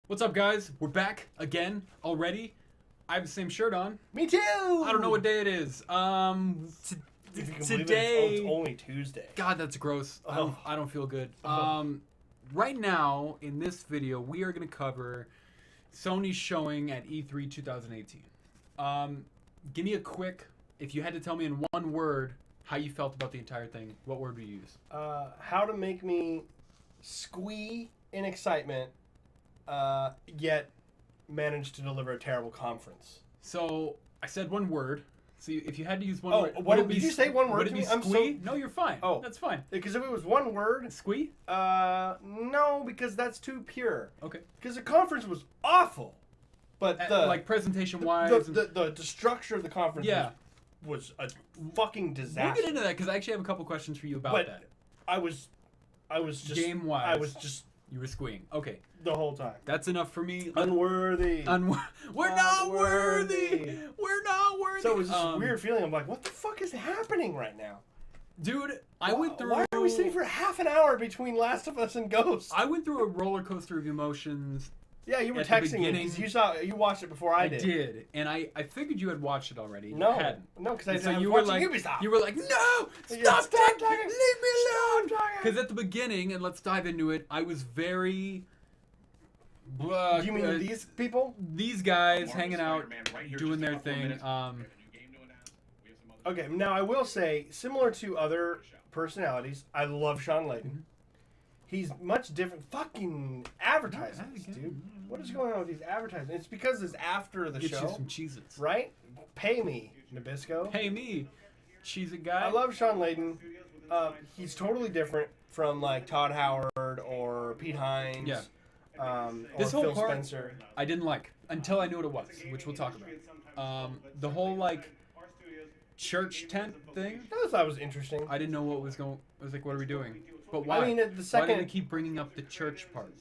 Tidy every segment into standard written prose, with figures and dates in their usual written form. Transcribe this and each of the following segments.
What's up, guys? We're back again already. I have the same shirt on. Me too. I don't know what day it is. If you can believe Today. it's only Tuesday. God, that's gross. Oh. I don't feel good. Oh. Right now in this video, we are going to cover Sony's showing at E3 2018. Give me a quick. If you had to tell me in one word how you felt about the entire thing, what word would you use? How to make me squee in excitement, yet manage to deliver a terrible conference. So I said one word. So if you had to use one word, what did you say? One word would it to be me? I'm squee? No, you're fine. Oh. That's fine. Because if it was one word, Squee? no, because that's too pure. Okay. Because the conference was awful, but Like presentation wise, the structure of the conference yeah, was a fucking disaster. we'll get into that because I actually have a couple questions for you about But that. I was just Game wise, I was just you were squeeing. Okay, the whole time that's enough for me. unworthy. We're not worthy. We're not worthy. So it was this weird feeling. I'm like, what the fuck is happening right now? Dude, I went through. Why are we sitting for half an hour between Last of Us and Ghost? I went through a roller coaster of emotions. Yeah, you were at the texting me beginning. because you watched it before I I did, and I figured you had watched it already. No, you hadn't. no, because And so I was you were watching like, Ubisoft. you were like, no, Yeah, stop stop talking, talking. leave me alone. Stop talking. Because at the beginning, and let's dive into it, I was very. You mean these people? These guys hanging out, doing their thing. Okay, now I will say, similar to other personalities, I love Sean Layden. He's much different. Fucking advertisements, dude. What is going on with these advertisements? It's because it's after the Get show, you some Cheez-Its. right? Pay me, Nabisco. Hey me, Cheez-It guy. I love Sean Layden. He's totally different from like Todd Howard or Pete Hines. Yeah. Or This whole Phil part Spencer. I didn't like until I knew what it was, which we'll talk about. The whole like church tent thing. I thought that was interesting. I didn't know what was going. I was like, what are we doing? But why? I mean, the Why second. do we keep bringing up the church part?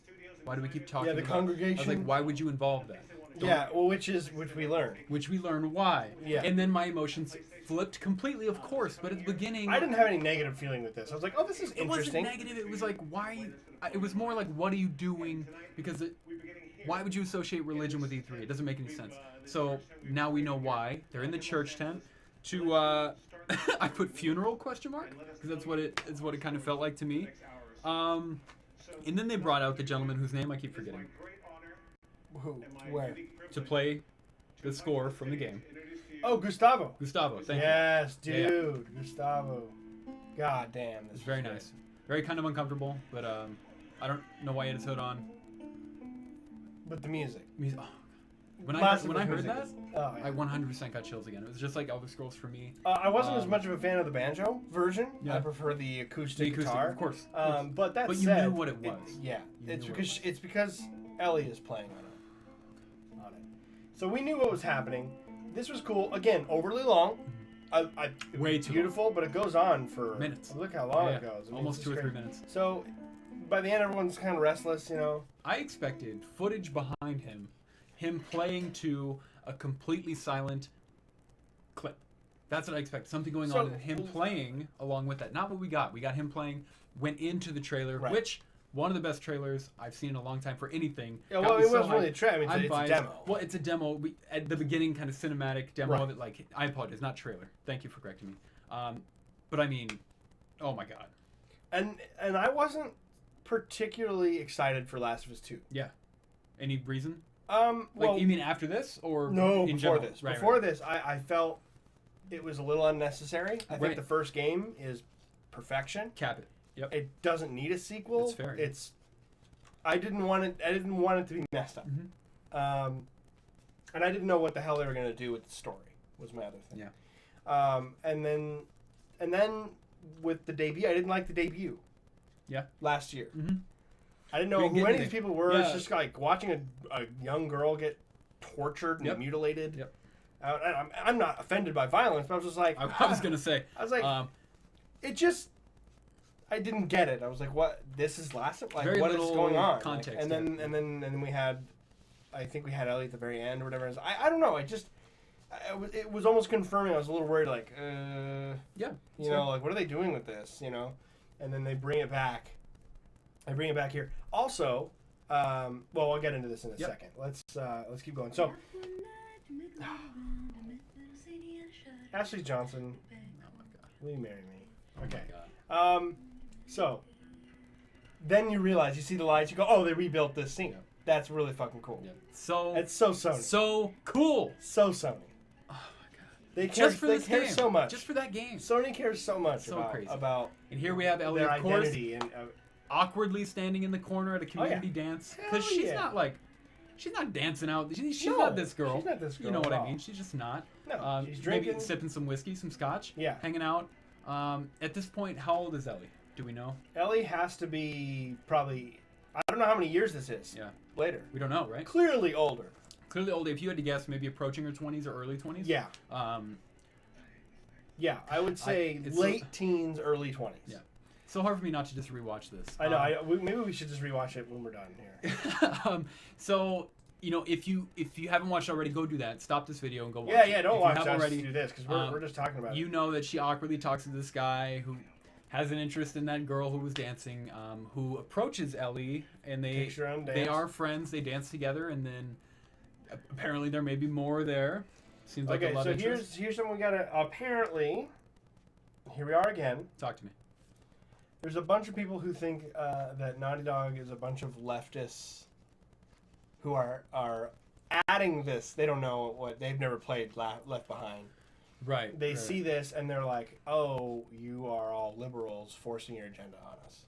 Why do we keep talking? Yeah, the about, congregation. I was like, why would you involve that? Don't- Yeah, well, which we learned. Which we learn why. Yeah. And then my emotions flipped completely, of course. But at the beginning, I didn't have any negative feeling with this. I was like, oh, this is It wasn't interesting. negative. It was like, why? It was more like, what are you doing? Because why would you associate religion with E3? It doesn't make any sense. So now we know why. They're in the church tent. To I put funeral question mark because that's what it kind of felt like to me. And then they brought out the gentleman whose name I keep forgetting Who? Where? to play the score from the game. Oh, Gustavo. Gustavo, thank you. Yes, dude. Yeah. Gustavo. God damn. This It's very was nice. Very kind of uncomfortable, but I don't know why he had his hood on. good. But the music. When I Last heard, of when I Us heard music that, is- oh, yeah. I 100% got chills again. It was just like Elder Scrolls for me. I wasn't as much of a fan of the banjo version. Yeah. I prefer the acoustic, The acoustic, guitar. of course. But that But you said, knew what it was. Yeah, You it's knew what because it was. it's because Ellie is playing on it. So we knew what was happening. This was cool. Again, overly long. It Way was too beautiful, but it goes on for Minutes. Look how long Yeah, it goes. I mean, almost it's 2 or just 3 great. minutes. So by the end, everyone's kind of restless, you know. I expected footage behind him playing to a completely silent clip. That's what I expected. Something going on and him playing along with that. Not what we got. We got him playing, went into the trailer, Right. which one of the best trailers I've seen in a long time for anything. Yeah, Got well, me it so wasn't really a hyped. trailer. I mean, I'm it's a biased. demo. Well, it's a demo. At the beginning, kind of cinematic demo Right. of it. Like, I apologize, not trailer. Thank you for correcting me. But I mean, oh my god. And I wasn't particularly excited for Last of Us 2. Yeah. Any reason? Well, Like, you mean after this or no, in before general? this. Right, Before right. this, I felt it was a little unnecessary. I think Right. the first game is perfection. Cap it. Yep. It doesn't need a sequel. That's fair. I didn't want it to be messed up. Mhm. And I didn't know what the hell they were going to do with the story. Was my other thing. Yeah. And then with the debut, I didn't like the debut. Yeah. Last year. Mhm. I didn't know We didn't who get any of these anything. people were. Yeah. It's just like watching a young girl get tortured and Yep. mutilated. Yep. I'm not offended by violence, but I was just like, I was gonna say. I was like, it just, I didn't get it. I was like, what? This is last? Like, Very what is little going on? context, Like, and then we had, I think we had Ellie at the very end or whatever. I don't know. It was almost confirming. I was a little worried, like, Yeah. you know, like, what are they doing with this? You know, and then they bring it back. I bring it back here. Also, Well, I'll get into this in a second. Let's keep going. So, Ashley Johnson, Oh my god. will you marry me? Okay. Oh my god. So then you realize, you see the lights, you go, oh, they rebuilt this scene. That's really fucking cool. Yeah. So It's so Sony. So cool. So Sony. Oh my god. They care, Just for this care game. so much. Just for that game. Sony cares so much So crazy. about And here we have Ellie, their of course, identity and awkwardly standing in the corner at a community dance because Hell she's yeah. not like. She's not dancing out. She's No, not this girl. she's not this You girl know what at I all. mean? She's just not. No, she's Maybe drinking. sipping some whiskey, some scotch. Yeah. Hanging out. At this point, how old is Ellie? Do we know? Ellie has to be probably, I don't know how many years this is. Yeah. Later. We don't know, right? Clearly older. Clearly older. If you had to guess, maybe approaching her 20s or early 20s. Yeah. Yeah, I would say it's late teens, early 20s. Yeah. So hard for me not to just rewatch this. I know. Maybe we should just rewatch it when we're done here. So you know, if you haven't watched already, go do that. Stop this video and go watch. Yeah, it. don't If watch you have us already, do this because we're just talking about You it. know that she awkwardly talks to this guy who has an interest in that girl who was dancing, who approaches Ellie, and Takes her own they dance. are friends. They dance together, and then apparently there may be more there. Seems like a Okay, love so interest. here's something we gotta. Apparently, here we are again. Talk to me. There's a bunch of people who think that Naughty Dog is a bunch of leftists who are adding this. They don't know what they've never played Left Behind. Right. They right. see this and they're like, "Oh, you are all liberals forcing your agenda on us,"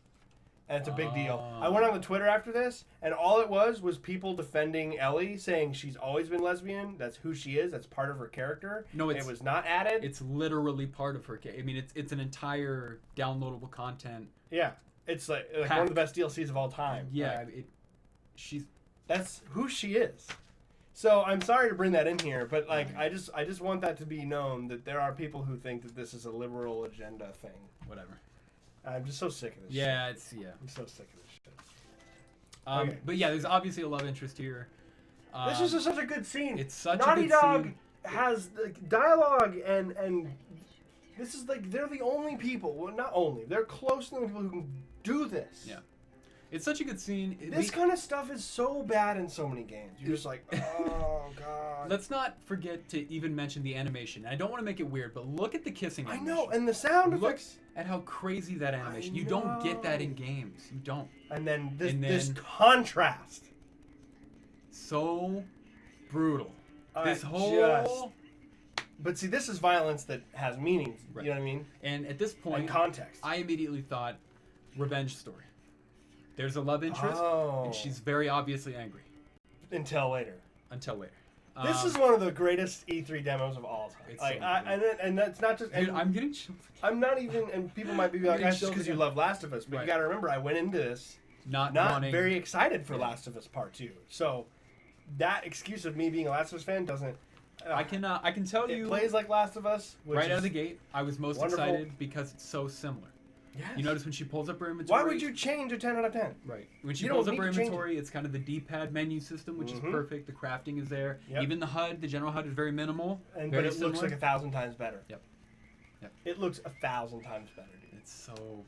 and it's a big deal. I went on the Twitter after this, and all it was people defending Ellie, saying she's always been lesbian. That's who she is. That's part of her character. No, it was not added. It's literally part of her. I mean, it's an entire downloadable content. Yeah, it's like Pack. one of the best DLCs of all time. Yeah, Like, she's. that's who she is. So I'm sorry to bring that in here, but like I just want that to be known that there are people who think that this is a liberal agenda thing. Whatever. I'm just so sick of this. Yeah, shit. it's I'm so sick of this shit. Okay. But yeah, there's obviously a love interest here. This is just such a good scene. It's such Naughty a good Dog scene. has like, dialogue and this is like they're the only people. Well, not only they're close to the only people who can do this. Yeah. It's such a good scene. This kind of stuff is so bad in so many games. You're just like, oh god. Let's not forget to even mention the animation. I don't want to make it weird, but look at the kissing I animation. know, and the sound Look effects. at how crazy that animation. You don't get that in games. You don't. And then this And this then- contrast. So brutal. This I whole But see, this is violence that has meaning. Right. You know what I mean? and at this point, And context. I immediately thought revenge story. There's a love interest, Oh. and she's very obviously angry Until later. until later. This is one of the greatest E3 demos of all time. It's Like, so and that's not just. Dude, and I'm getting chills. I'm not even. And people might be like, getting "That's just chills because you again. love Last of Us." But Right. you got to remember, I went into this Not not wanting. very excited for Yeah. Last of Us Part 2. So that excuse of me being a Last of Us fan doesn't. I can tell It you plays like Last of Us. Which right out is of the gate. I was most wonderful. excited because it's so similar. Yes. You notice when she pulls up her inventory. Why would you change a 10 out of 10? Right. When she You pulls don't up her need to change inventory, it's kind of the D-pad menu system, which is Mhm. perfect. The crafting is there. Yep. Even the HUD, the general HUD is very minimal. But very it looks similar. like 1,000 times better. Yep. Yep. It looks 1,000 times better, dude. It's so.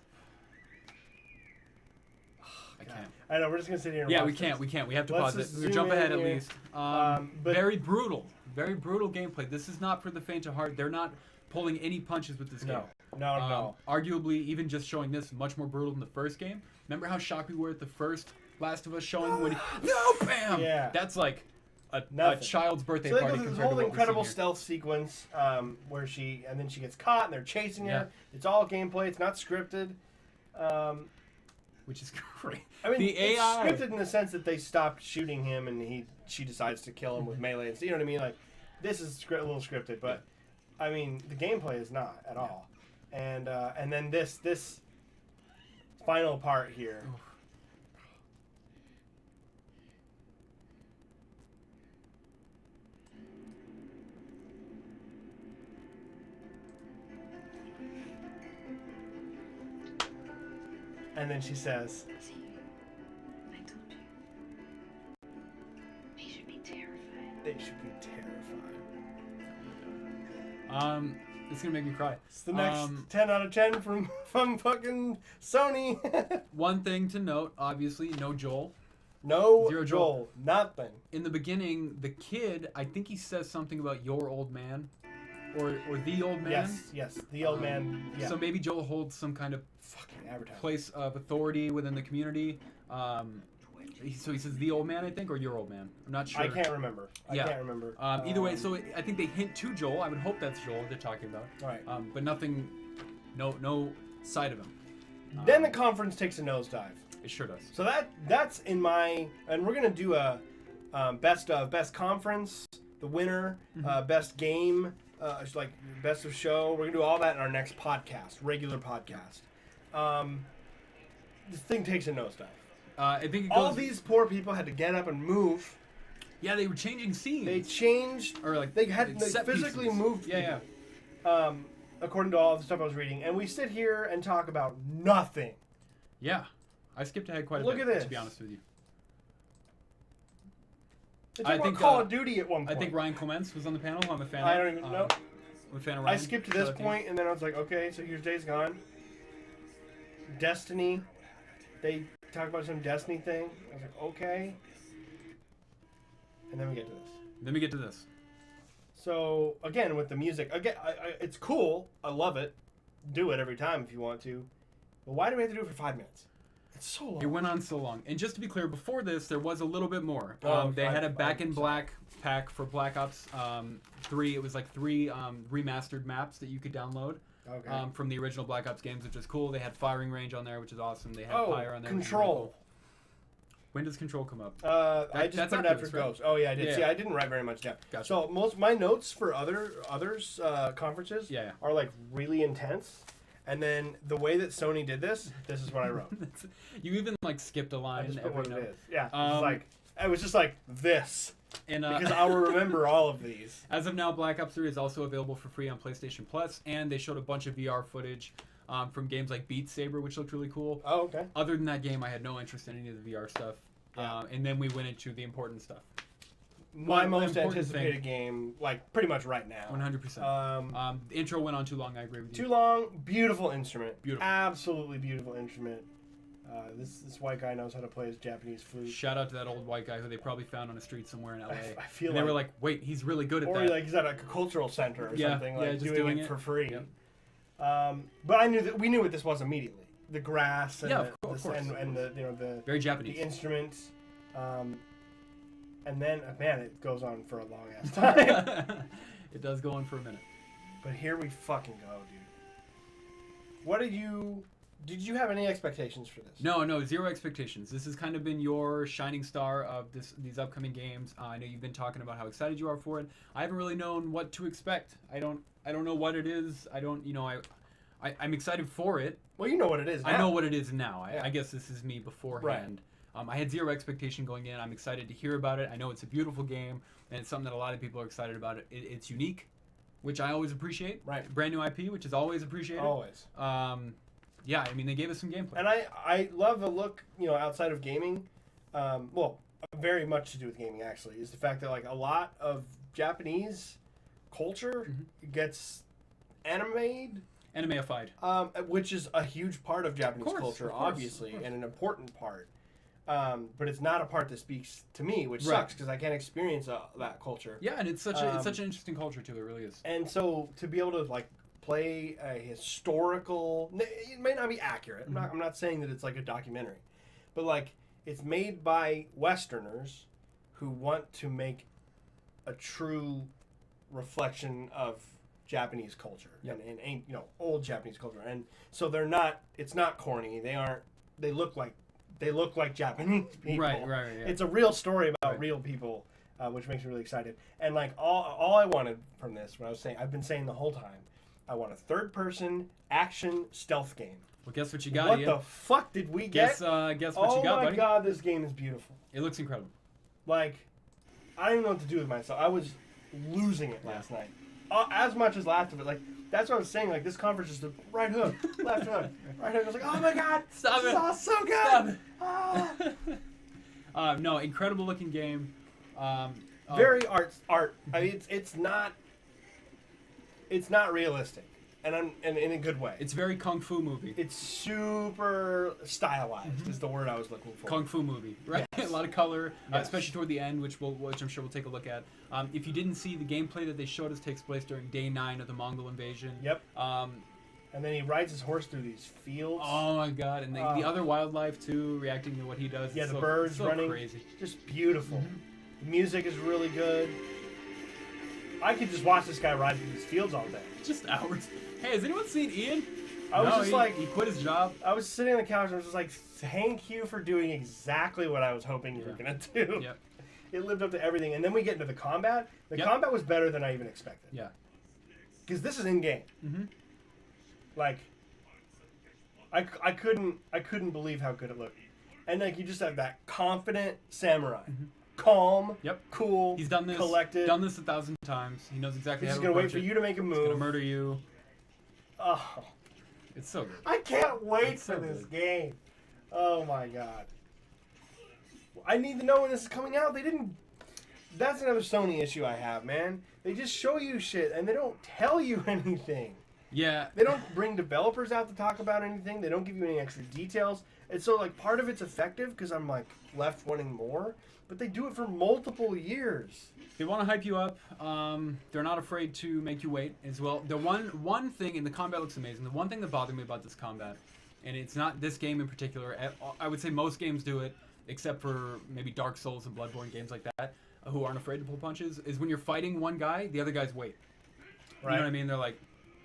I can't. I know. We're just gonna sit here. And Yeah, watch we can't. this. We can't. We have to Let's pause it. just We'll zoom jump in ahead at here. least. But- Very brutal. Very brutal gameplay. This is not for the faint of heart. They're not pulling any punches with this game. No. Arguably, even just showing this, much more brutal than the first game. Remember how shocked we were at the first Last of Us showing when no, bam! Yeah. That's like a Nothing. child's birthday So they party go through this compared to whole what incredible we're seeing stealth sequence where and then she gets caught and they're chasing Yeah. her. It's all gameplay. It's not scripted. here, which is great. I mean, the it's AI. scripted in the sense that they stopped shooting him and she decides to kill him with melee. And, you know what I mean? Like, this is a little scripted, but I mean, the gameplay is not at all. And then this final part here. And then she says, See, I told you. They should be terrified. they should be terrified. It's gonna make me cry. It's the next 10 out of 10 from fucking Sony. One thing to note, obviously, no Joel. No Zero Joel. Nothing. In the beginning, the kid, I think he says something about your old man, or the old man. Yes. The old man. Yeah. So maybe Joel holds some kind of fucking advertising. place of authority within the community. So he says the old man, I think, or your old man. I'm not sure. I can't remember. Either way, so I think they hint to Joel. I would hope that's Joel they're talking about. Right. But nothing, no sight of him. Then the conference takes a nosedive. It sure does. So that's in my, and we're gonna do a best conference, the winner, best game, like best of show. We're gonna do all that in our next podcast, regular podcast. This thing takes a nosedive. I think it goes, all these poor people had to get up and move. Yeah, they were changing scenes. They changed, or like they had physically pieces. moved. Yeah. According to all the stuff I was reading, and we sit here and talk about nothing. Yeah, I skipped ahead quite a Look bit. at this. To be honest with you. They talk about Call of Duty at one point. I think Ryan Clements was on the panel. I'm a fan. I don't even know. I'm a fan of Ryan. I skipped to this point, and then I was like, okay, so here's Days Gone. Destiny. They talk about some Destiny thing. I was like, okay. And then we get to this. So, again, with the music, it's cool. I love it. Do it every time if you want to. But why do we have to do it for 5 minutes? It's so long. It went on so long. And just to be clear, before this, there was a little bit more. They had a Back in Black pack for Black Ops 3. It was like 3 remastered maps that you could download from the original Black Ops games, which is cool. They had firing range on there, which is awesome. They had fire on there. Control. When does Control come up? I just put it after Ghost. Right? Oh yeah, I did. Yeah. See, I didn't write very much down. Gotcha. So most my notes for others conferences are like really intense, and then the way that Sony did this is what I wrote. You even like skipped a line. I just put what note. it is. Yeah, it was just like this. And, because I will remember all of these. As of now, Black Ops 3 is also available for free on PlayStation Plus, and they showed a bunch of VR footage from games like Beat Saber, which looked really cool. Oh, okay. Other than that game, I had no interest in any of the VR stuff. Yeah. And then we went into the important stuff. My most anticipated game, like pretty much right now. 100%. The intro went on too long, I agree with you. Too long. Beautiful instrument. Beautiful. Absolutely beautiful instrument. This white guy knows how to play his Japanese flute. Shout out to that old white guy who they probably found on a street somewhere in LA. I feel and they were like, wait, he's really good at that. Or like he's at a cultural center or something, like just doing it for free. Yep. But we knew what this was immediately. The grass and of course. And the very Japanese. The instruments. And then man, it goes on for a long ass time. It does go on for a minute. But here we fucking go, dude. Did you have any expectations for this? No, zero expectations. This has kind of been your shining star of these upcoming games. I know you've been talking about how excited you are for it. I haven't really known what to expect. I don't know what it is. I'm excited for it. Well, you know what it is now. I know what it is now. I guess this is me beforehand. Right. I had zero expectation going in. I'm excited to hear about it. I know it's a beautiful game, and it's something that a lot of people are excited about. It's unique, which I always appreciate. Right. Brand new IP, which is always appreciated. Always. Yeah, I mean, they gave us some gameplay. And I love the look, outside of gaming. Well, very much to do with gaming, actually, is the fact that, like, a lot of Japanese culture gets animeified. Which is a huge part of Japanese culture, obviously, and an important part. But it's not a part that speaks to me, which sucks, because I can't experience that culture. Yeah, and it's such an interesting culture, too. It really is. And so, to be able to, like, play a historical, it may not be accurate. I'm not saying that it's like a documentary, but like it's made by Westerners who want to make a true reflection of Japanese culture and old Japanese culture, and so it's not corny. They look like Japanese people. Right. Yeah. It's a real story about real people, which makes me really excited. And like all I wanted from this, I've been saying the whole time, I want a third-person action stealth game. Well, guess what you got, What Ian? the fuck did we get? Guess what you got, buddy? Oh my god, this game is beautiful. It looks incredible. Like, I don't even know what to do with myself. I was losing it last night. As much as Last of It. Like, that's what I was saying. Like, this conference is the right hook, left hook, right hook. I was like, oh my god, stop it! This is so good. Stop it. No, incredible looking game. Very art. I mean, it's not realistic. and in a good way. It's very kung fu movie. It's super stylized is the word I was looking for. Kung fu movie, right? Yes. A lot of color, Yes. especially toward the end, which I'm sure we'll take a look at. If you didn't see, the gameplay that they showed us takes place during day 9 of the Mongol invasion. Yep. And then he rides his horse through these fields. Oh my god! And the other wildlife too, reacting to what he does. Yeah, It's the so, birds so running. Crazy. Just beautiful. The music is really good. I could just watch this guy ride through these fields all day. Just hours. Hey, has anyone seen Ian? I was just like, he quit his job. I was sitting on the couch and I was just like, thank you for doing exactly what I was hoping you were gonna do. Yep. It lived up to everything. And then we get into the combat. The Yep. combat was better than I even expected. Yeah. Because this is in game. Mm-hmm. Like, I couldn't believe how good it looked. And like you just have that confident samurai, calm, Yep. cool, He's done this. collected. Done this 1,000 times. He knows exactly He's how to gonna wait approach for it. you to make a He's gonna move. murder you. Oh, It's so good. I can't wait It's for so this good. game. Oh my god. I need to know when this is coming out. They didn't. That's another Sony issue I have, man. They just show you shit and they don't tell you anything. Yeah. They don't bring developers out to talk about anything. They don't give you any extra details. And so, like, part of it's effective because I'm, like, left wanting more. But they do it for multiple years. They want to hype you up. They're not afraid to make you wait as well. The one thing, and the combat looks amazing. The one thing that bothered me about this combat, and it's not this game in particular. I would say most games do it, except for maybe Dark Souls and Bloodborne games like that, who aren't afraid to pull punches. Is when you're fighting one guy, the other guys wait. You know what I mean? They're like,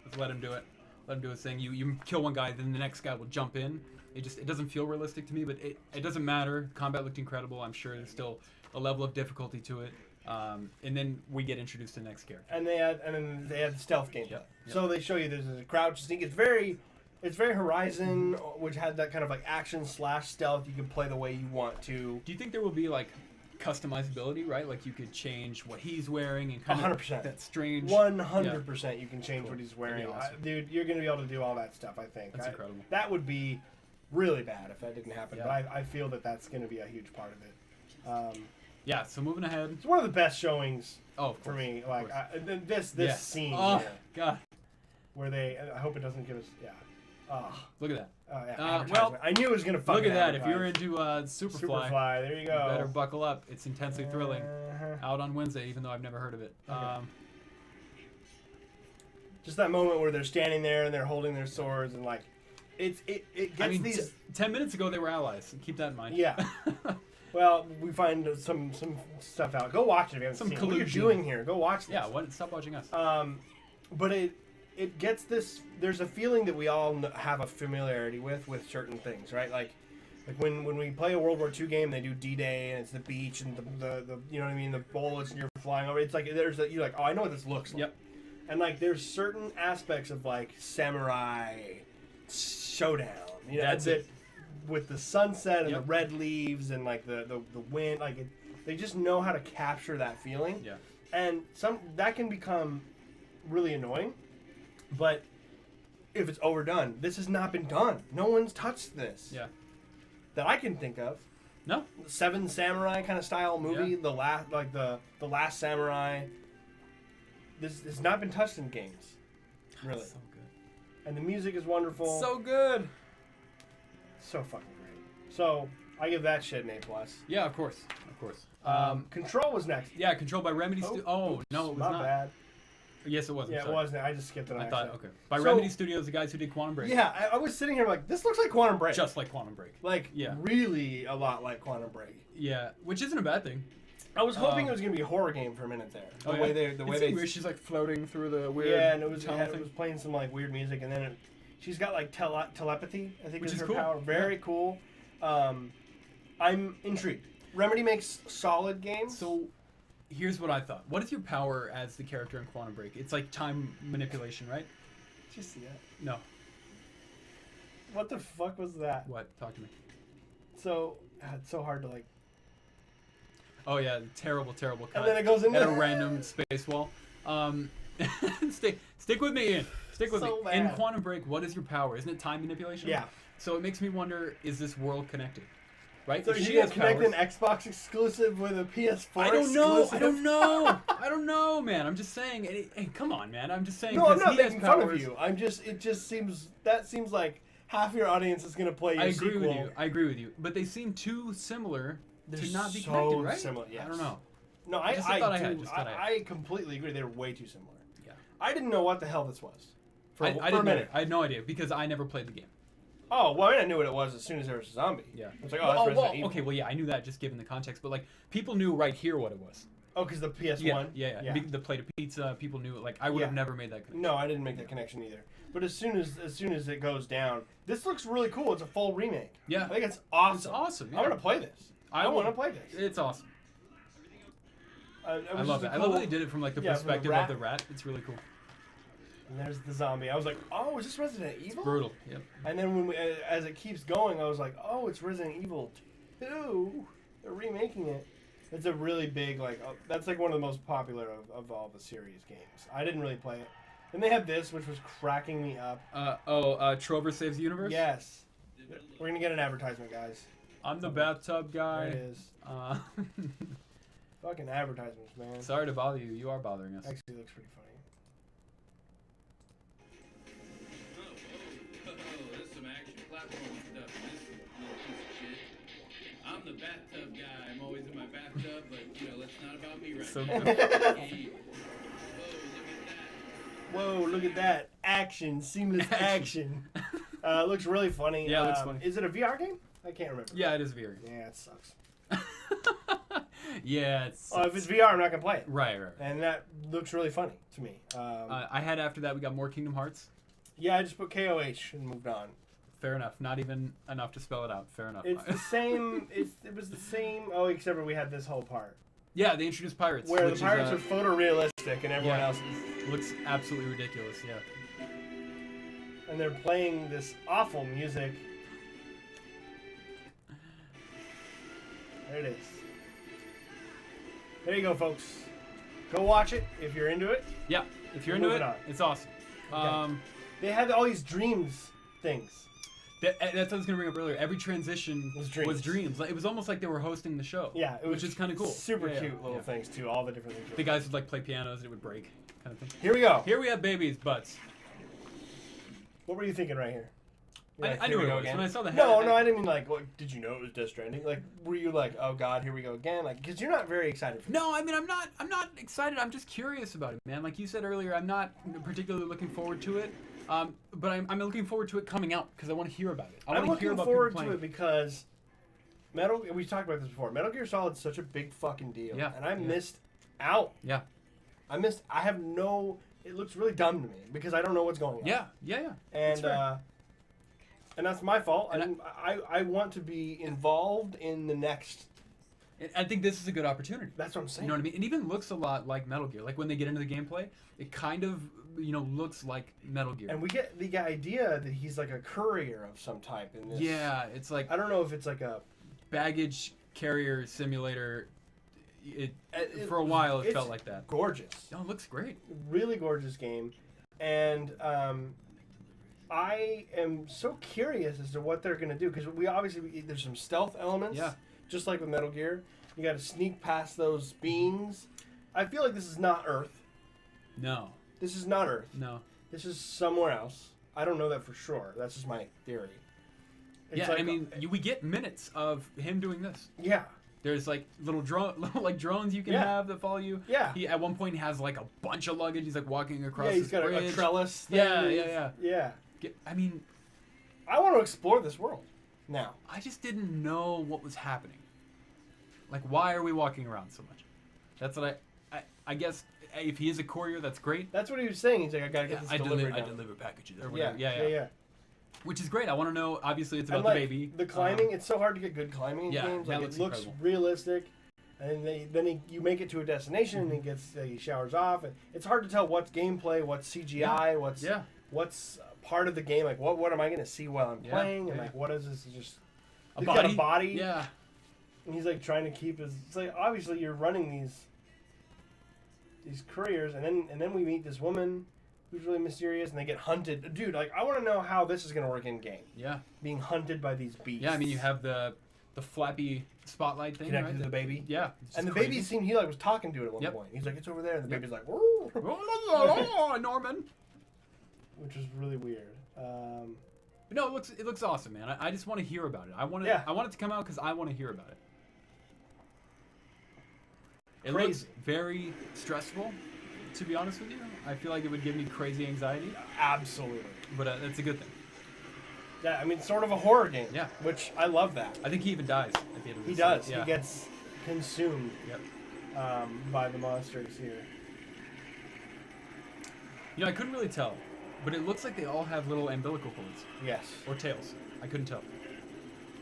let's let him do it. Let him do his thing. You kill one guy, then the next guy will jump in. It doesn't feel realistic to me, but it doesn't matter. Combat looked incredible. I'm sure there's still a level of difficulty to it. And then we get introduced to the next character. And then they had the stealth gameplay. Yep. So they show you there's a crouch sneak. It's very Horizon, which had that kind of like action / stealth. You can play the way you want to. Do you think there will be like customizability, right? Like you could change what he's wearing and kind 100%. of that strange. 100% you can change Cool. what he's wearing. That'd be awesome. Dude, you're going to be able to do all that stuff, I think. That's incredible. That would be really bad if that didn't happen, Yeah. but I feel that that's going to be a huge part of it. Yeah. So moving ahead. It's one of the best showings Oh, of for course, me. of Like course. this Yeah. scene Oh here, God! where they. I hope it doesn't give us. Yeah. Oh, Look at that. yeah, well, advertisement. I knew it was going to fucking Look at that. If you're advertise. into Superfly, Superfly, there you you go. better buckle up. It's intensely thrilling. Uh-huh. Out on Wednesday, even though I've never heard of it. Okay. Just that moment where they're standing there and they're holding their swords and like, it gets I mean, these. 10 minutes ago they were allies. Keep that in mind. Yeah. Well, we find some stuff out. Go watch it if you haven't Some seen it. What are you collusion. doing here? Go watch this. Yeah. What? Stop watching us. But it gets this. There's a feeling that we all have a familiarity with certain things, right? Like when we play a World War II game, they do D-Day and it's the beach and the you know what I mean, the bullets and you're flying over. It's like you're like, oh, I know what this looks like. Yep. And like there's certain aspects of like samurai showdown. You know, That's that it. with the sunset and Yep. the red leaves and like the wind, like they just know how to capture that feeling. Yeah. And that can become really annoying, but if it's overdone, this has not been done. No one's touched this. Yeah. That I can think of. No. Seven Samurai kind of style movie, Yeah. the last Samurai. This has not been touched in games, really. So good. And the music is wonderful. So good. So fucking great. So I give that shit an A+. Yeah, of course. Of course. Control was next. Yeah, controlled by Remedy. Oh, oops, no, it was my not. bad. Yes, it was. I'm Yeah, it sorry. wasn't. I just skipped it. I thought, okay. By So- Remedy Studios, the guys who did Quantum Break. Yeah, I was sitting here like, this looks like Quantum Break. Just like Quantum Break. Like, Yeah. really a lot like Quantum Break. Yeah, which isn't a bad thing. I was hoping it was gonna be a horror game for a minute there. The way they, Weird. She's like floating through the weird. yeah, and it was tunnel thing. playing some like weird music, and then she's got like telepathy. I think Which is is her cool. power. Very cool. I'm intrigued. Remedy makes solid games. So, here's what I thought. What is your power as the character in Quantum Break? It's like time manipulation, right? Did you see that? No. What the fuck was that? What? Talk to me. So it's so hard to like. Oh yeah, terrible cut. And then it goes into at a random space wall. Stick with me, Ian. Stick with So me. In bad. Quantum Break, what is your power? Isn't it time manipulation? Yeah. So it makes me wonder: is this world connected? right? So If you she gonna has connect powers, an Xbox exclusive with a PS4 I don't know. exclusive? I don't know. I don't know, man. I'm just saying. Hey, come on, man. I'm just saying. No, I'm 'cause not he has making fun of powers. you. It just seems like half your audience is gonna play your I agree sequel. with you. I agree with you. But they seem too similar They're to not be so connected, right? similar, yes. I don't know. No, Just a I thought I had, do. just thought I had. I completely agree. They're way too similar. Yeah. I didn't know what the hell this was. I For a didn't know. minute. I had no idea because I never played the game. Oh, well, I mean, I knew what it was as soon as there was a zombie. Yeah. I was like, oh, that's Resident Evil. okay. Well, yeah, I knew that just given the context, but like people knew right here what it was. Oh, because the PS1? Yeah. The plate of pizza, people knew it. Like I would have Yeah. never made that connection. No, I didn't make that connection either. But as soon as it goes down, this looks really cool. It's a full remake. Yeah. I think it's awesome. It's awesome. Yeah. I want to play this. I want to play this. It's awesome. It I was love just it. a I love cool- that they did it from like the yeah, from the perspective rat. of the rat. It's really cool. And there's the zombie. I was like, oh, is this Resident Evil? It's brutal. Yep. And then when as it keeps going, I was like, oh, it's Resident Evil 2. They're remaking it. It's a really big, like, that's like one of the most popular of all the series games. I didn't really play it. And they had this, which was cracking me up. Trover Saves the Universe? Yes. We're going to get an advertisement, guys. I'm the bathtub guy. There it is. Uh, Fucking advertisements, man. sorry to bother you. You are bothering us. Actually looks pretty funny. This is some action platform stuff. This little piece of shit. I'm the bathtub guy. I'm always in my bathtub, but you know, it's not about me right So now. good. Hey. Whoa, look at that. Action. Seamless action. Looks really funny. Yeah, it looks funny. Is it a VR game? I can't remember. Yeah, it is VR. Yeah, it sucks. Yeah, it's. Oh, if it's VR, I'm not going to play it. Right. And that looks really funny to me. I had after that we got more Kingdom Hearts. Yeah, I just put KOH and moved on. Fair enough. Not even enough to spell it out. Fair enough. It's the same. It was the same. Oh, except for we had this whole part Yeah, they introduced pirates. where the which pirates is, are photorealistic and everyone yeah. else is, looks absolutely ridiculous. Yeah. and they're playing this awful music. There it is. There you go, folks. Go watch it if you're into it. Yeah. If you're into Moving it, on. it's awesome. Okay. They had all these dreams things. That's what I was gonna bring up earlier. Every transition Was dreams. Like, it was almost like they were hosting the show. Yeah, it was which is kind of cool. Super Yeah, cute little yeah. things too. All the different things. The guys would like play pianos and it would break, kind of thing. Here we go. Here we have babies' butts. What were you thinking right here? You're like, I here knew we what go it was again? when I saw the head. No, I didn't mean like. What, did you know it was Death Stranding? Like, were you like, oh god, here we go again? Like, because you're not very excited for. No, I mean I'm not excited. I'm just curious about it, man. Like you said earlier, I'm not particularly looking forward to it. But I'm looking forward to it coming out because I want to hear about it. I'm want to hear looking about forward people to playing. it because we talked about this before. Metal Gear Solid's such a big fucking deal, Yeah, and I yeah. missed out. Yeah. I have no. It looks really dumb to me because I don't know what's going on. Yeah. And That's fair. and that's my fault. And I want to be involved in the next. I think this is a good opportunity. That's what I'm saying. You know what I mean? It even looks a lot like Metal Gear. Like when they get into the gameplay, it kind of looks like Metal Gear. And we get the idea that he's like a courier of some type in this. Yeah, it's like I don't know if it's like a. baggage carrier simulator. For a was- while, it it's felt like that. Gorgeous. Oh, it looks great. Really gorgeous game, and I am so curious as to what they're gonna do because there's some stealth elements. Yeah. Just like with Metal Gear, you got to sneak past those beams. I feel like this is not Earth. No. This is not Earth. No. This is somewhere else. I don't know that for sure. That's just my theory. It's Yeah, like, I mean, we get minutes of him doing this. yeah, There's like little drones you can Yeah. have that follow you. yeah. He at one point has like a bunch of luggage. He's like walking across Yeah, he's this got a bridge. trellis. Thing Yeah, that yeah, he's- yeah. Yeah. I mean, I want to explore this world now. I just didn't know what was happening. Like, why are we walking around so much? That's what I guess if he is a courier, that's great. That's what he was saying. He's like, I gotta get Yeah, this I delivery deliver packages or Yeah, whatever. yeah. Which is great. I want to know. Obviously, it's And about like, the baby. the climbing, it's so hard to get good climbing in yeah, games. that Like, looks it looks incredible. realistic, and you make it to a destination, and he showers off, and it's hard to tell what's gameplay, what's CGI, what's part of the game. Like, what am I gonna see while I'm playing, and yeah. like, what is this? It's just A he's body. got a body, Yeah. and he's like trying to keep his. It's like obviously you're running these couriers, and then we meet this woman who's really mysterious, and they get hunted. Dude, like I want to know how this is gonna work in game. Yeah. Being hunted by these beasts. Yeah. I mean, you have the the flappy spotlight thing, connected right? to the baby. Yeah. it's And the crazy. baby seemed he like was talking to it at one Yep. point. He's like, it's over there, and the Yep. baby's like, Norman. which was really weird. But no, it looks awesome, man. I just want to hear about it. I want Yeah. it to come out because I want to hear about it. It Crazy. looks very stressful, to be honest with you. I feel like it would give me crazy anxiety, Absolutely. but it's a good thing. Yeah, I mean, sort of a horror game. Yeah. Which I love that. I think he even dies at the end of He this. does. Yeah. He gets consumed Yep. by the monsters here. You know, I couldn't really tell, but it looks like they all have little umbilical cords Yes. or tails. I couldn't tell.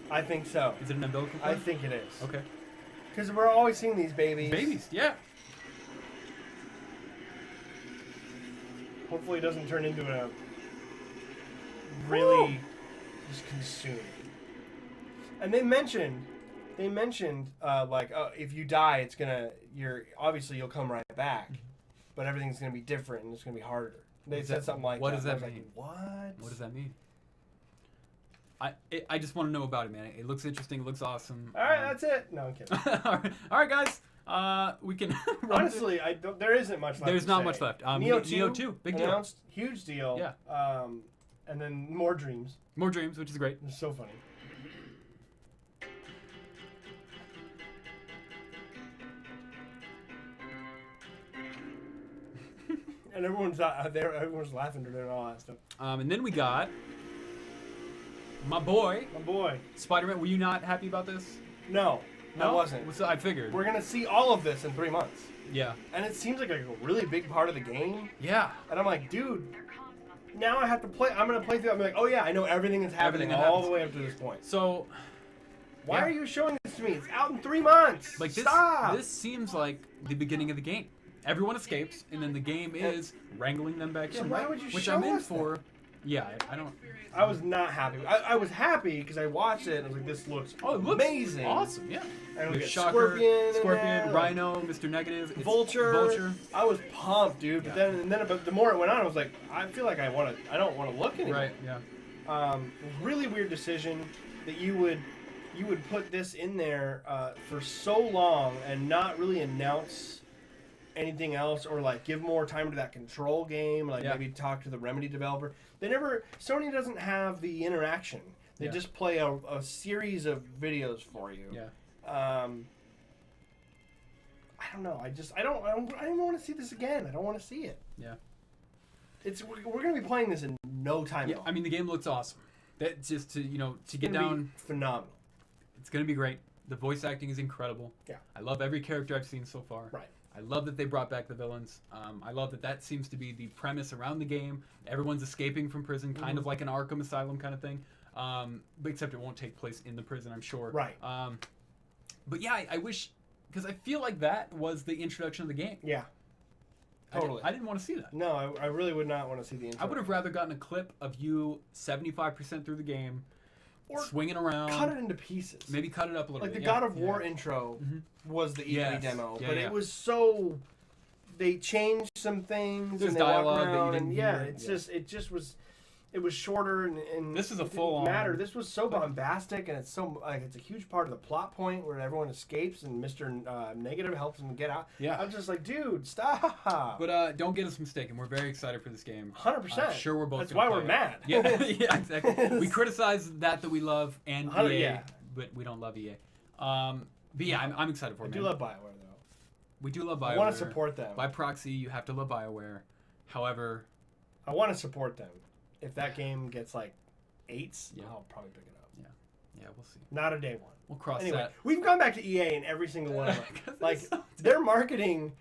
I think so. Is it an umbilical I cord? think it is. Okay. Because we're always seeing these babies. Babies, yeah. Hopefully it doesn't turn into a really just consumed. And they mentioned like, if you die, it's gonna you'll come right back, but everything's gonna be different and it's gonna be harder. They What's said that- something like what that. does and I that was mean? Like, what? What does that mean? I just want to know about it, man. It looks interesting. It looks awesome. All right, that's it. No, I'm kidding. All right, guys. We can. Honestly, there isn't much left. There's to not say. much left. Neo Neo 2, 2, big deal. announced, huge deal. Yeah. And then more dreams. More dreams, which is great. It's so funny. And everyone's out there. Everyone's laughing during all that stuff. And then we got my boy My boy. Spider-Man. Were you not happy about this? No, I wasn't. What's I figured. We're gonna see all of this in 3 months, Yeah. and it seems like a really big part of the game. Yeah. And I'm like, dude, now I have to play. I'm gonna play through. I'm like, oh yeah, I know everything that's happening Everything that all happens. the way up to this point. So, Why yeah. are you showing this to me? It's out in 3 months. like this, Stop. this seems like the beginning of the game. Everyone escapes, and then the game is wrangling them back So in. why right? would you Which show I'm in us for. Yeah, I don't. I was not happy. I was happy because I watched it and I was like, this looks Oh, it looks amazing. awesome. Yeah. And we With get Shocker, Scorpion, in there, Rhino, Mr. Negative, it's Vulture. I was pumped, dude. But Yeah. then the more it went on, I was like, I feel like I don't want to look anymore. Right. Yeah. Really weird decision that you would put this in there for so long and not really announce anything else or like give more time to that Control game, like Yeah. maybe talk to the Remedy developer. Sony doesn't have the interaction. They Yeah. just play a series of videos for you. Yeah. I don't know. I don't even want to see this again. I don't want to see it. Yeah. We're going to be playing this in no time Yeah. at all. I mean, the game looks awesome. That's just to to It's get gonna be down. phenomenal. It's gonna be great. The voice acting is incredible. Yeah. I love every character I've seen so far. Right. I love that they brought back the villains. I love that seems to be the premise around the game. Everyone's escaping from prison, kind of like an Arkham Asylum kind of thing. But except it won't take place in the prison, I'm sure. Right. But yeah, I wish, because I feel like that was the introduction of the game. Yeah. Totally. I didn't want to see that. No, I really would not want to see the intro. I would have rather gotten a clip of you 75% through the game, Or swinging around. cut it into pieces. Maybe cut it up a little Like the bit. God of yeah. War intro Mhm. was the E3 Yes. demo, Yeah, but yeah. it was so they changed some things There's and they walk dialogue that you around didn't and yeah, hear. it's Yeah. just it was shorter and This is a it didn't full-on- matter. This was so bombastic and it's so like it's a huge part of the plot point where everyone escapes and Mr. Negative helps them get out. Yeah. I was just like, dude, stop. But don't get us mistaken. We're very excited for this game. 100%. I'm sure we're both. That's gonna why we're play mad. it. Yeah, yeah, exactly. We criticize that we love and 100 EA, yeah. but we don't love EA. But yeah, I'm excited for I it. do man. love BioWare though. We do love BioWare. I want to support them. By proxy, you have to love BioWare. However, I want to support them. If that game gets like 8s, Yeah. I'll probably pick it up. yeah, we'll see. Not a day one. We'll cross Anyway, that. we've gone back to EA in every single one of them. 'Cause it's Like so their marketing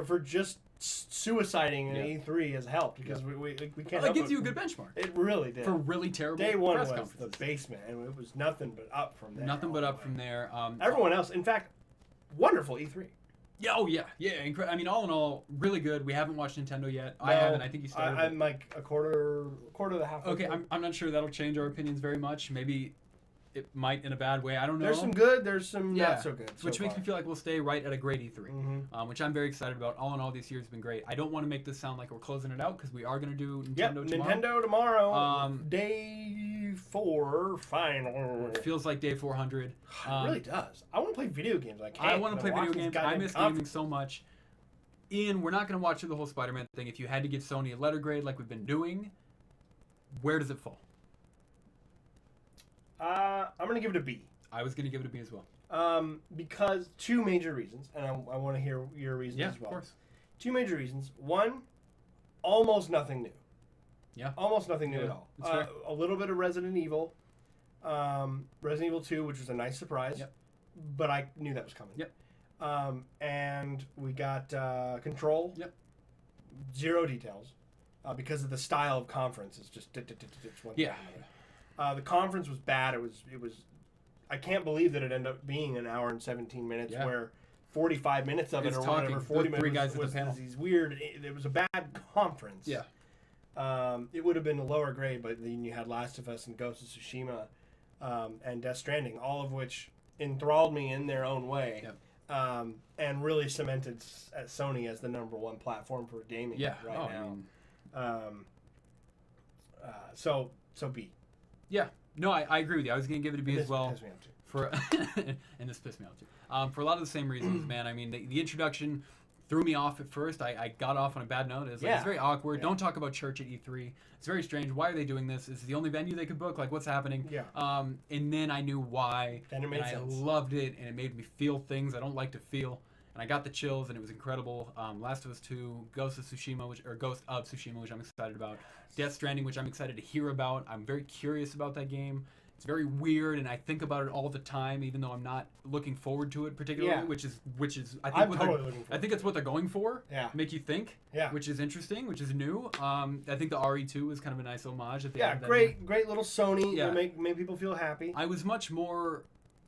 for just suiciding in Yeah. E3 has helped because we can't. Well, it help gives it. you a good benchmark It really did. for really terrible Day one press was the conferences. basement, and it was nothing but up from there. Nothing all but the up way. from there. Everyone else, in fact, wonderful E3. Yeah, oh yeah. I mean, all in all, really good. We haven't watched Nintendo yet. I No, haven't. I think you started. I'm like a quarter of the half. Okay, I'm not sure that'll change our opinions very much. Maybe It might in a bad way. I don't know. There's some good. There's some Yeah. not so good. Which makes me feel like we'll stay right at a great E3, which I'm very excited about. All in all, this year's been great. I don't want to make this sound like we're closing it out because we are going to do Nintendo tomorrow. Nintendo tomorrow. Day 4 final. It feels like day 400. It really does. I want to play video games. I want to play video games. I miss gaming so much. Ian, we're not going to watch through the whole Spider-Man thing. If you had to give Sony a letter grade like we've been doing, where does it fall? I'm going to give it a B. I was going to give it a B as well. Because two major reasons, and I want to hear your reasons as well. Of course. Two major reasons. One, almost nothing new. Yeah. Almost nothing new at all. That's fair. A little bit of Resident Evil. Resident Evil 2, which was a nice surprise. Yep. But I knew that was coming. Yep. And we got Control. Yep. Zero details. Because of the style of conference. It's just one thing. The conference was bad. It was. I can't believe that it ended up being an hour and 17 minutes, where 45 minutes of it It's or talking. whatever, 40 The three minutes guys at was the panel. these weird. It was a bad conference. Yeah. It would have been a lower grade, but then you had Last of Us and Ghost of Tsushima, and Death Stranding, all of which enthralled me in their own way. Yep. And really cemented Sony as the #1 platform for gaming right now. So B. Yeah. No, I agree with you. I was going to give it a B as well. This pisses me off too. And this pissed me off too. For a lot of the same reasons, man. I mean, the introduction threw me off at first. I got off on a bad note. It's very awkward. Don't talk about church at E3. It's very strange. Why are they doing this? Is it the only venue they could book? Like, what's happening? Yeah. And then I knew why. Then it made sense. I loved it, and it made me feel things I don't like to feel. And I got the chills, and it was incredible. Last of Us 2, Ghost of Tsushima, which I'm excited about. Death Stranding, which I'm excited to hear about. I'm very curious about that game. It's very weird, and I think about it all the time, even though I'm not looking forward to it particularly. Which is I think I'm totally looking forward. I think it's what they're going for. Yeah. Make you think. Yeah. Which is interesting, which is new. I think the RE2 is kind of a nice homage. At the end of that great little Sony. Yeah. Make people feel happy. I was much more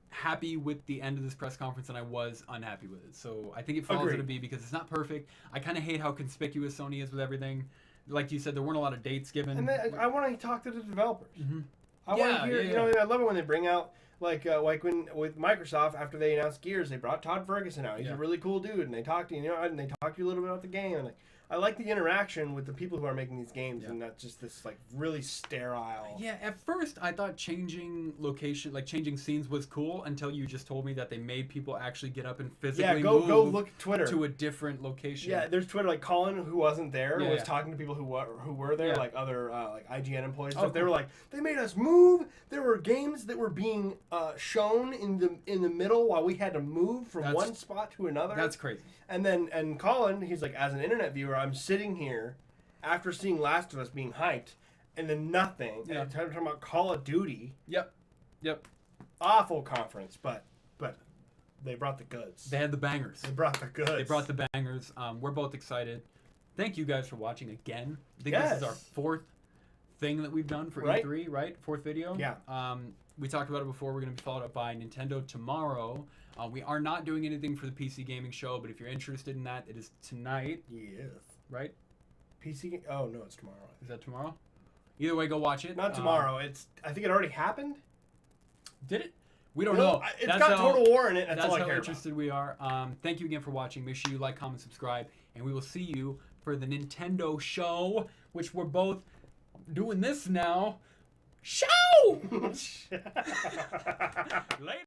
happy with the end of this press conference than I was unhappy with it. So I think it falls at a B because it's not perfect. I kind of hate how conspicuous Sony is with everything. Like you said, there weren't a lot of dates given. And then I want to talk to the developers. Mm-hmm. I want to hear, I love it when they bring out, like when with Microsoft, after they announced Gears, they brought Todd Ferguson out. He's a really cool dude, and they talk to you, and they talk to you a little bit about the game. And I like the interaction with the people who are making these games, and not just this like really sterile. Yeah, at first I thought changing location, like changing scenes, was cool until you just told me that they made people actually get up and physically go move look at Twitter to a different location. Yeah, there's Twitter. Like Colin, who wasn't there, was talking to people who were there, like other like IGN employees. Stuff. They were like, they made us move. There were games that were being shown in the middle while we had to move from one spot to another. That's crazy. And Colin, he's like, as an internet viewer, I'm sitting here after seeing Last of Us being hyped, and then nothing. Yeah. And talking about Call of Duty. Yep. Awful conference, but they brought the goods. They had the bangers. They brought the goods. They brought the bangers. We're both excited. Thank you guys for watching again. I think this is our 4th thing that we've done for E3, right? 4th video. Yeah. We talked about it before. We're going to be followed up by Nintendo tomorrow. We are not doing anything for the PC gaming show, but if you're interested in that, it is tonight. Yes. Right? PC. Oh no, it's tomorrow. Is that tomorrow? Either way, go watch it. Not tomorrow. I think it already happened. Did it? We don't know. It's got Total War in it. That's all I care how interested about. we are. Thank you again for watching. Make sure you like, comment, subscribe, and we will see you for the Nintendo show, which we're both doing this now. Show! Later.